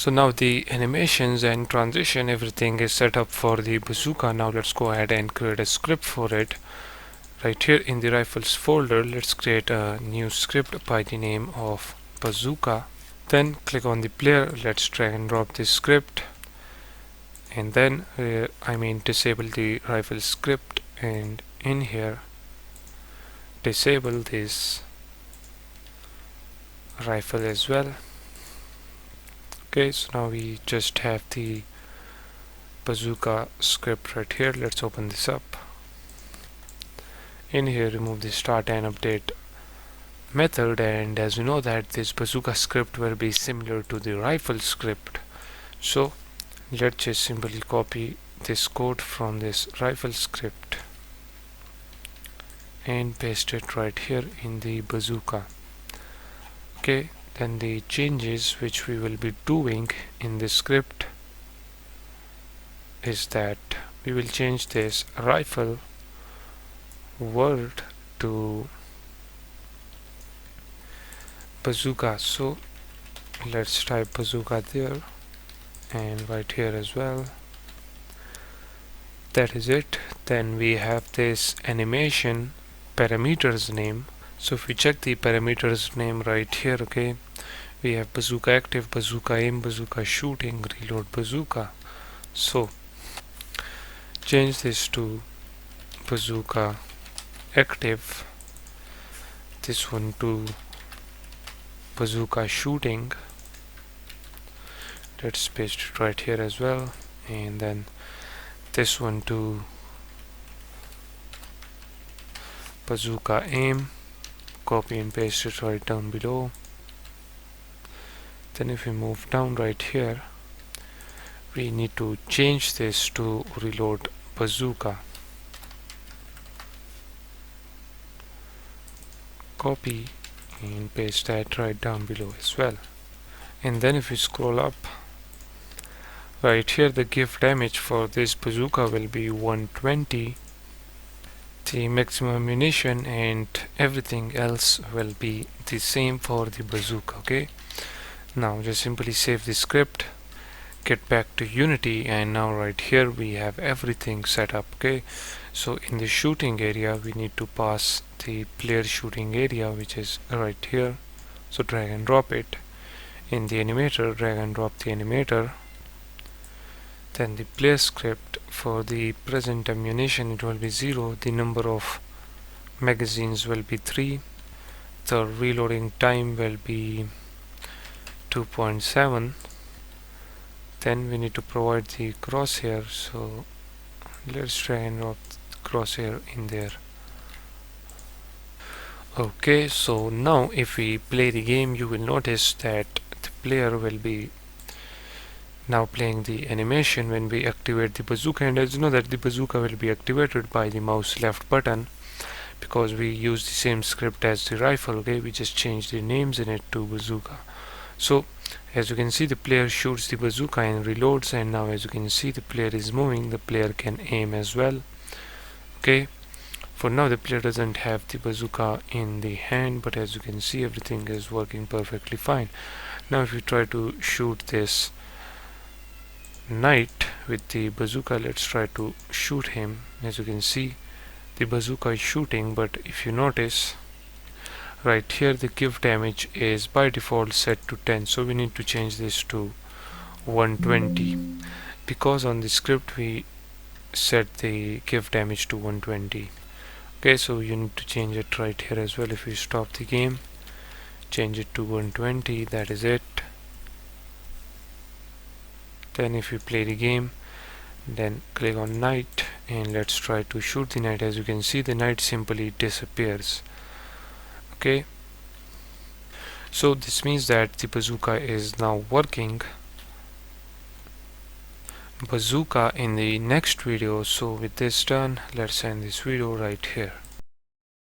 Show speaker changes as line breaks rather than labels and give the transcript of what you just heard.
So now the animations and transition, everything is set up for the bazooka. Now let's go ahead and create a script for it. Right here in the rifles folder, let's create a new script by the name of bazooka. Then click on the player, let's drag and drop this script, and then disable the rifle script, and in here disable this rifle as well. Okay, so now we just have the bazooka script right here. Let's open this up. In here, remove the start and update method, and as we know that this bazooka script will be similar to the rifle script, so let's just simply copy this code from this rifle script and paste it right here in the bazooka. Okay, then the changes which we will be doing in this script is that we will change this rifle word to bazooka. So let's type bazooka there and right here as well. That is it. Then we have this animation parameters name. So if we check the parameters name right here, okay, we have bazooka active, bazooka aim, bazooka shooting, reload bazooka. So change this to bazooka active, this one to bazooka shooting. Let's paste it right here as well, and then this one to bazooka aim. Copy and paste it right down below. Then if we move down right here, we need to change this to reload bazooka. Copy and paste that right down below as well. And then if we scroll up right here, the give damage for this bazooka will be 120. The maximum ammunition and everything else will be the same for the bazooka. Okay, now just simply save the script, get back to Unity, and now right here we have everything set up. Okay, so in the shooting area we need to pass the player shooting area, which is right here, so drag and drop it. In the animator, drag and drop the animator. Then the player script, for the present ammunition it will be 0, the number of magazines will be 3, the reloading time will be 2.7. then we need to provide the crosshair, so let's try and drop the crosshair in there. Okay, so now if we play the game, you will notice that the player will be now playing the animation when we activate the bazooka, and as you know that the bazooka will be activated by the mouse left button because we use the same script as the rifle. Okay, we just change the names in it to bazooka. So as you can see, the player shoots the bazooka and reloads, and now as you can see the player is moving, the player can aim as well. Okay, for now the player doesn't have the bazooka in the hand, but as you can see everything is working perfectly fine. Now if we try to shoot this knight with the bazooka, let's try to shoot him. As you can see the bazooka is shooting, but if you notice right here the give damage is by default set to 10, so we need to change this to 120 because on the script we set the give damage to 120. Okay, so you need to change it right here as well. If we stop the game, change it to 120, that is it. Then if we play the game, then click on knight and let's try to shoot the knight. As you can see the knight simply disappears. Okay, so this means that the bazooka is now working. Bazooka in the next video. So with this done, let's end this video right here.